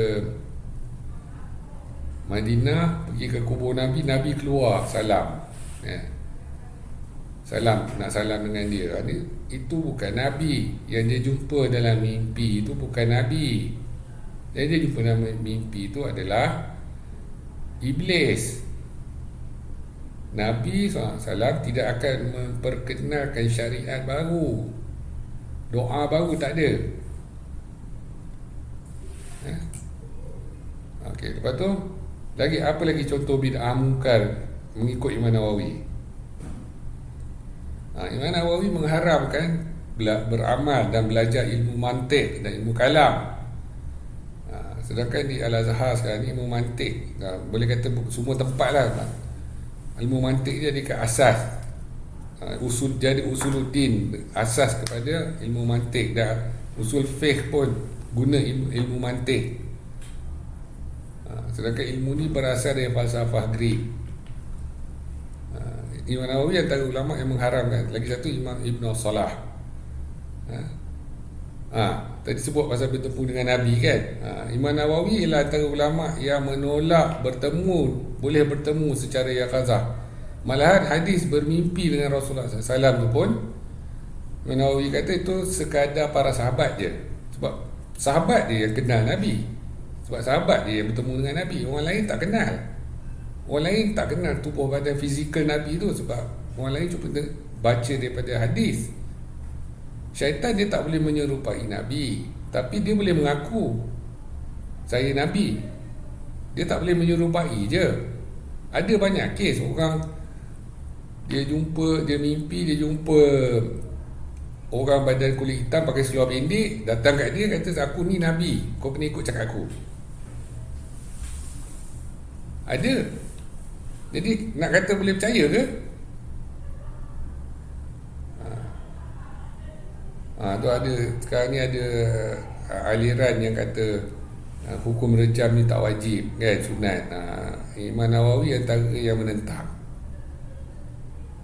Madinah, pergi ke kubur Nabi, Nabi keluar salam, salam, nak salam dengan dia. Itu bukan Nabi. Yang dia jumpa dalam mimpi itu bukan Nabi. Yang dia jumpa dalam mimpi itu adalah Iblis. Nabi SAW tidak akan memperkenalkan syariat baru, doa baru tak ada. Okey, lepas tu lagi apa lagi contoh bid'ah mungkar mengikut Imam Nawawi? Imam Nawawi mengharamkan beramal dan belajar ilmu mantik dan ilmu kalam. Sedangkan di Al-Azhar sekarang ni ilmu mantik, boleh kata semua tempat lah, ilmu mantik dia dekat asas, usul, jadi usuluddin, asas kepada ilmu mantik, dan usul fiqh pun guna ilmu mantik. Sedangkan ilmu ni berasal dari falsafah Greek. Imam Nawawi antara ulama yang mengharamkan. Lagi satu Imam Ibn Salah. Tadi sebut pasal bertemu dengan Nabi kan. Imam Nawawi ialah antara ulama yang menolak boleh bertemu secara yaqazah. Malahan hadis bermimpi dengan Rasulullah SAW tu pun Imam Nawawi kata itu sekadar para sahabat je. Sebab sahabat dia yang kenal Nabi. Sebab sahabat dia yang bertemu dengan Nabi. Orang lain tak kenal. Orang lain tak kenal tubuh badan fizikal Nabi tu. Sebab orang lain cuma baca daripada hadis. Syaitan dia tak boleh menyerupai Nabi, tapi dia boleh mengaku saya Nabi. Dia tak boleh menyerupai je. Ada banyak kes orang dia mimpi dia jumpa orang badan kulit hitam pakai seluar pendek, datang kat dia kata aku ni Nabi, kau kena ikut cakap aku. Ada. Jadi nak kata boleh percaya ke? Tu ada, sekarang ni ada aliran yang kata hukum rejam ni tak wajib kan, sunat. Imam Nawawi antara yang menentang.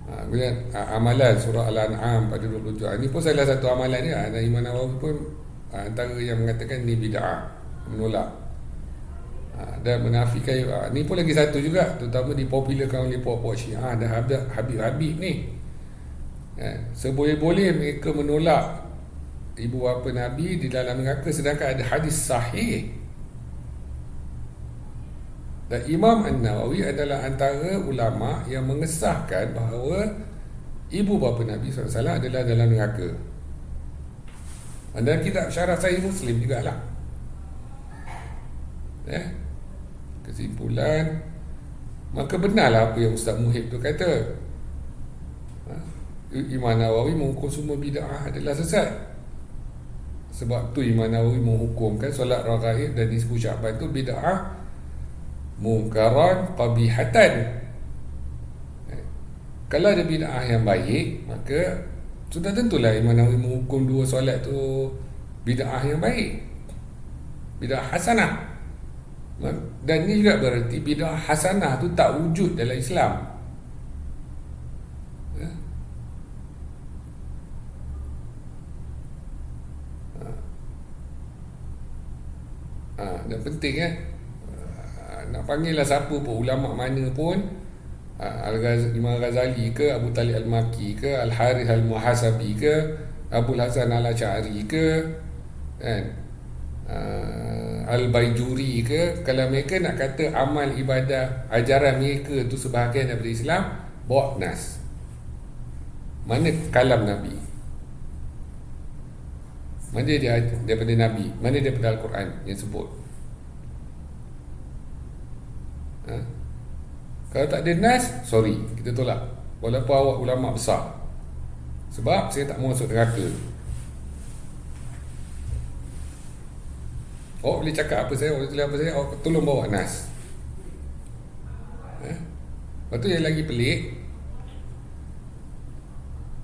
Kemudian amalan surah Al-An'am pada 27, ini pun salah satu amalan dia. Dan Imam Nawawi pun antara yang mengatakan ni bid'ah, menolak dan menafikan. Ni pun lagi satu juga, terutama dipopularkan oleh puak-puak Syiah dan Habib-Habib ni. Seboleh-boleh mereka menolak ibu bapa Nabi di dalam neraka, sedangkan ada hadis sahih. Dan Imam An-Nawawi adalah antara ulama yang mengesahkan bahawa ibu bapa Nabi SAW adalah dalam neraka. Dan kitab Syarah Sahih Muslim jugalah. Kesimpulan, maka benarlah apa yang Ustaz Muhib tu kata. Imam Nawawi menghukum semua bid'ah adalah sesat. Sebab tu Imam Nawawi menghukumkan solat raghaib dan nisfu Sya'ban tu bid'ah mungkaran qabihatan. Kalau ada bid'ah yang baik, maka sudah tentulah Imam Nawawi menghukum dua solat tu bid'ah yang baik, bid'ah hasanah. Dan ini juga berarti bid'ah hasanah tu tak wujud dalam Islam. Dan penting nak panggil lah siapa pun, ulama mana pun, Imam Ghazali ke, Abu Talib Al-Maki ke, Al-Harith Al-Muhasabi ke, Abu Hasan Al-Asy'ari ke, kan, Al-Baijuri ke, kalau mereka nak kata amal ibadah ajaran mereka tu sebahagian daripada Islam, bawa nas. Mana kalam Nabi? Mana dia daripada Nabi? Mana daripada Al-Quran yang sebut? Kalau tak ada nas, sorry, kita tolak. Walaupun awak ulama besar. Sebab saya tak mau masuk neraka. Awak boleh cakap apa saya, awak boleh apa saya, awak tolong bawa nas. Lepas tu yang lagi pelik,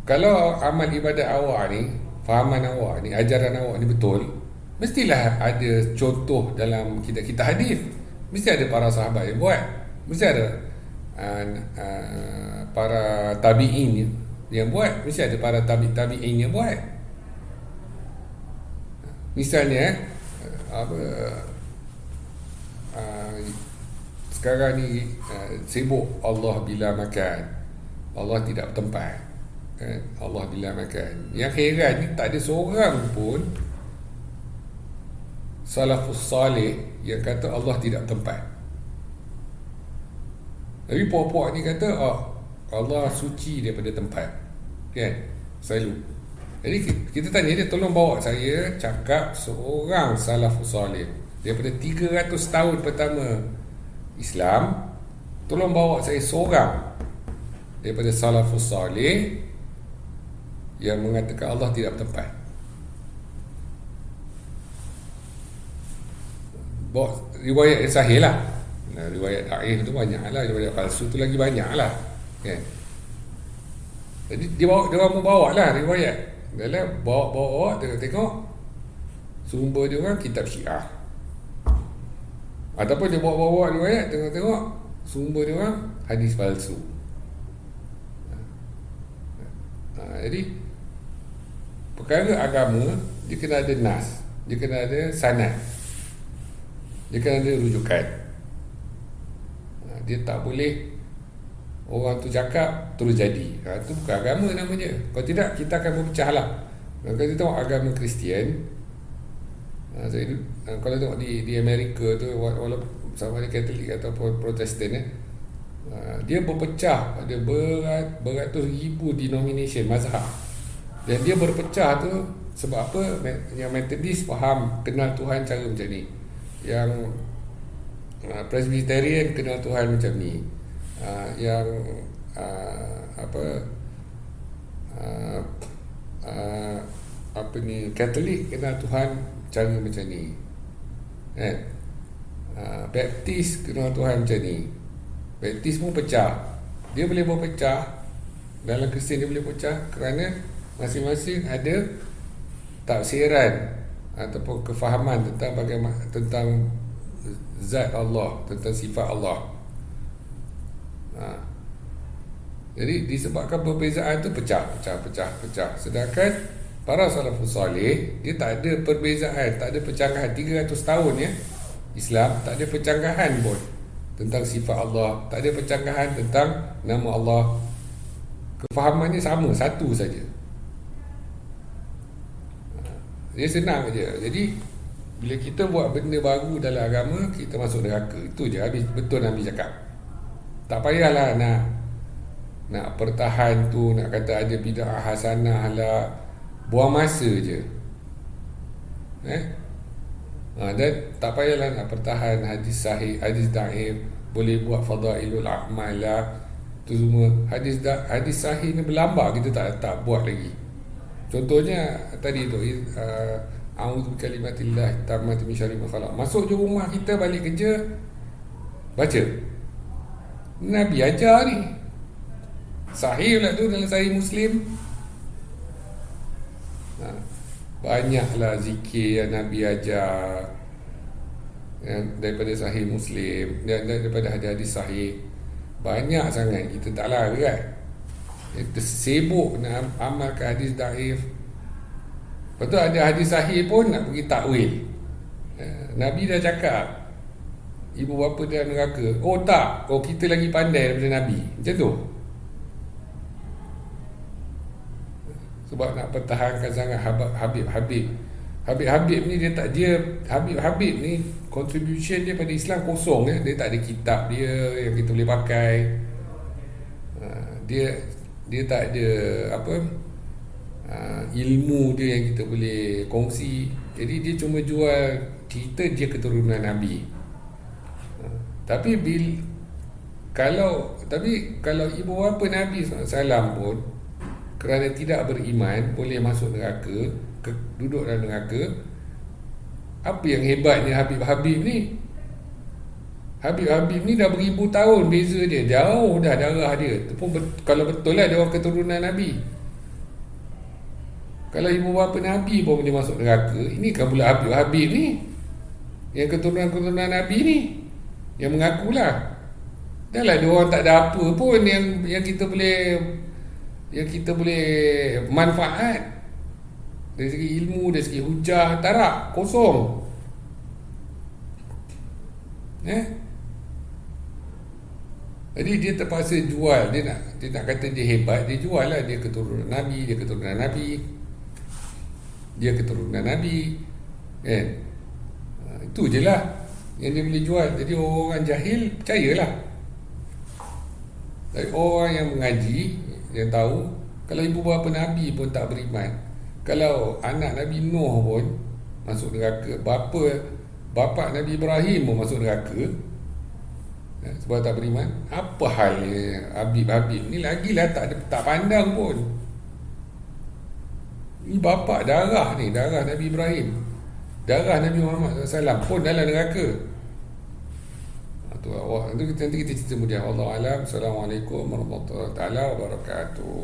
kalau amal ibadat awak ni, fahaman awak ni, ajaran awak ni betul, mestilah ada contoh dalam kitab-kitab hadis. Mesti ada para sahabat yang buat. Mesti ada para tabi'in yang buat. Mesti ada para tabi'in yang buat. Misalnya sekarang ni sibuk Allah bila makan, Allah tidak bertempat, kan? Allah bila makan. Yang heran ni tak ada seorang pun salafus salih yang kata Allah tidak bertempat. Tapi puak-puak ni kata Allah suci daripada tempat, kan? Selalu. Jadi kita tanya dia, tolong bawa saya cakap seorang salafus salih daripada 300 tahun pertama Islam, tolong bawa saya seorang daripada salafus salih yang mengatakan Allah tidak bertempat. Bawa riwayat yang sahih lah. Riwayat daif tu banyak lah, riwayat palsu tu lagi banyak lah, kan? Jadi dia orang bawa lah riwayat. Dalam bawa tengok sumber dia orang kitab Syiah, ataupun dia bawa riwayat tengok sumber dia orang hadis palsu. Jadi perkara agama dia kena ada nas, dia kena ada sanad, dia kena ada rujukan. Dia tak boleh orang tu cakap terus jadi. Itu bukan agama namanya. Kalau tidak, kita akan berpecah lah. Kalau kita tengok agama Kristian, kalau tengok di Amerika tu, walaupun sama ada Katolik ataupun Protestan, dia berpecah. Ada beratus ribu denomination mazhab, dan dia berpecah tu sebab apa? Yang Methodist faham kenal Tuhan cara macam ni, yang Presbyterian kenal Tuhan macam ni, yang Katolik kenal Tuhan cara macam ni, Baptist kenal Tuhan macam ni. Baptist pun pecah. Dia boleh berpecah. Dalam Kristian dia boleh pecah kerana masing-masing ada tafsiran ataupun kefahaman tentang zat Allah, tentang sifat Allah. Jadi disebabkan perbezaan tu pecah. Sedangkan para salafus salih, dia tak ada perbezaan, tak ada percanggahan. 300 tahun ya Islam, tak ada percanggahan pun tentang sifat Allah, tak ada percanggahan tentang nama Allah. Kefahamannya sama, satu saja. Dia senang je. Jadi bila kita buat benda baru dalam agama, kita masuk neraka. Itu je, habis. Betul Nabi cakap. Tak payahlah nak pertahan tu, nak kata ada bid'ah hasanah lah. Buang masa je. Dan tak payahlah nak pertahan hadis sahih, hadis daif, boleh buat fadailul a'mal lah. Tu semua hadis sahih ni berlambar, kita tak buat lagi. Contohnya tadi tu, a'udzu bikalimatillah tammati min syarri ma khalaq. Masuk je rumah kita, balik kerja, baca. Nabi ajar ni. Sahih pula tu dalam Sahih Muslim. Banyaklah zikir yang Nabi ajar, daripada Sahih Muslim, daripada hadis sahih. Banyak sangat. Kita tak larat. Kita sibuk nak amalkan hadis daif. Lepas tu ada hadis sahih pun nak pergi takwil. Nabi dah cakap ibu bapa dalam neraka. Oh tak, kita lagi pandai daripada Nabi. Macam tu. Sebab nak pertahankan sangat Habib ni Habib ni contribution dia pada Islam kosong ya. Dia tak ada kitab dia yang kita boleh pakai. Dia tak ada ilmu dia yang kita boleh kongsi. Jadi dia cuma jual kita dia keturunan Nabi. Tapi kalau ibu bapa Nabi SAW pun kerana tidak beriman boleh masuk neraka, duduk dalam neraka. Apa yang hebatnya Habib ni? Habib ni dah beribu tahun beza dia, jauh dah darah dia. Itu pun kalau betul lah dia orang keturunan Nabi. Kalau ibu bapa Nabi pun boleh masuk neraka, ini kan pula Habib ni yang keturunan Nabi ni yang mengakulah. Dah lah dia orang tak ada apa pun yang kita boleh manfaat dari segi ilmu, dari segi hujah, tarak, kosong. Jadi dia terpaksa jual. Dia nak kata dia hebat, dia jual lah. Dia keturunan Nabi, dia keturunan Nabi kan. Itu je lah yang dia boleh jual. Jadi orang jahil percayalah. Tapi orang yang mengaji, yang tahu, kalau ibu bapa Nabi pun tak beriman, kalau anak Nabi Nuh pun masuk neraka, bapa Nabi Ibrahim pun masuk neraka sebab tak beriman, apa halnya Habib ni? Lagilah tak pandang pun. Ni bapa darah Nabi Ibrahim, darah Nabi Muhammad SAW pun dalam neraka. Nanti kita cerita kemudian. Wallahu a'lam. Assalamualaikum warahmatullahi wabarakatuh.